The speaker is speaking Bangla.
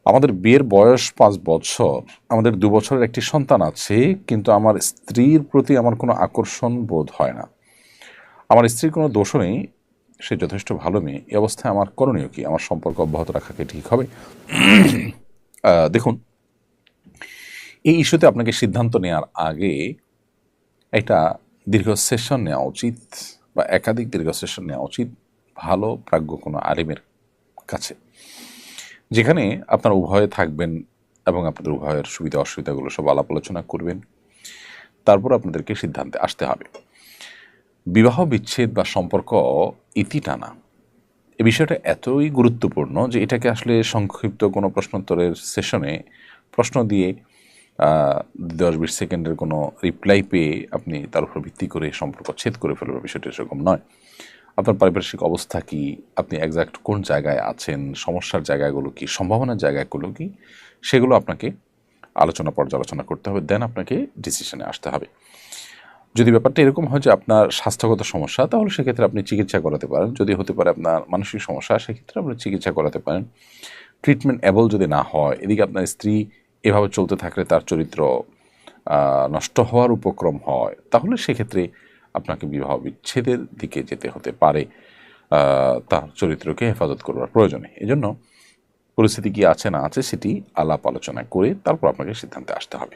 আমাদের বিয়ের বয়স ৫ বছর, আমাদের ২ বছরের একটি সন্তান আছে, কিন্তু আমার স্ত্রীর প্রতি আমার কোনো আকর্ষণ বোধ হয় না। আমার স্ত্রীর কোনো দোষও নেই, সে যথেষ্ট ভালো মেয়ে। এই অবস্থায় আমার করণীয় কি? আমার সম্পর্ক অব্যাহত রাখা কি ঠিক হবে? দেখুন, এই ইস্যুতে আপনাকে সিদ্ধান্ত নেওয়ার আগে একটা দীর্ঘ সেশন নেওয়া উচিত, বা একাধিক দীর্ঘ সেশন নেওয়া উচিত ভালো প্রাজ্ঞ কোনো আলেমের কাছে, যেখানে আপনারা উভয়ে থাকবেন এবং আপনাদের উভয়ের সুবিধা অসুবিধাগুলো সব আলাপ আলোচনা করবেন। তারপর আপনাদেরকে সিদ্ধান্তে আসতে হবে। বিবাহ বিচ্ছেদ বা সম্পর্ক ইতি টানা, এই বিষয়টা এতই গুরুত্বপূর্ণ যে এটাকে আসলে সংক্ষিপ্ত কোনো প্রশ্নোত্তরের সেশনে প্রশ্ন দিয়ে 10-20 সেকেন্ডের কোনো রিপ্লাই পেয়ে আপনি তার উপর ভিত্তি করে সম্পর্ক ছেদ করে ফেলবেন, বিষয়টা সেরকম নয়। আপনার পারিপার্শ্বিক অবস্থা কি, আপনি একজ্যাক্ট কোন জায়গায় আছেন, সমস্যার জায়গাগুলো কি, সম্ভাবনার জায়গাগুলো কি, সেগুলো আপনাকে আলোচনা পর্যালোচনা করতে হবে, দেন আপনাকে ডিসিশনে আসতে হবে। যদি ব্যাপারটা এরকম হয় যে আপনার স্বাস্থ্যগত সমস্যা, তাহলে সেক্ষেত্রে আপনি চিকিৎসা করাতে পারেন। যদি হতে পারে আপনার মানসিক সমস্যা, সেক্ষেত্রে আপনি চিকিৎসা করাতে পারেন। ট্রিটমেন্ট অ্যাবল যদি না হয়, এদিকে আপনার স্ত্রী এভাবে চলতে থাকলে তার চরিত্র নষ্ট হওয়ার উপক্রম হয়, তাহলে সেক্ষেত্রে আপনাকে বিবাহ বিচ্ছেদের দিকে যেতে হতে পারে, তার চরিত্রকে হেফাজত করবার প্রয়োজনে। এজন্য পরিস্থিতি কি আছে না আছে সেটি আলাপ আলোচনা করে তারপর আপনাকে সিদ্ধান্তে আসতে হবে।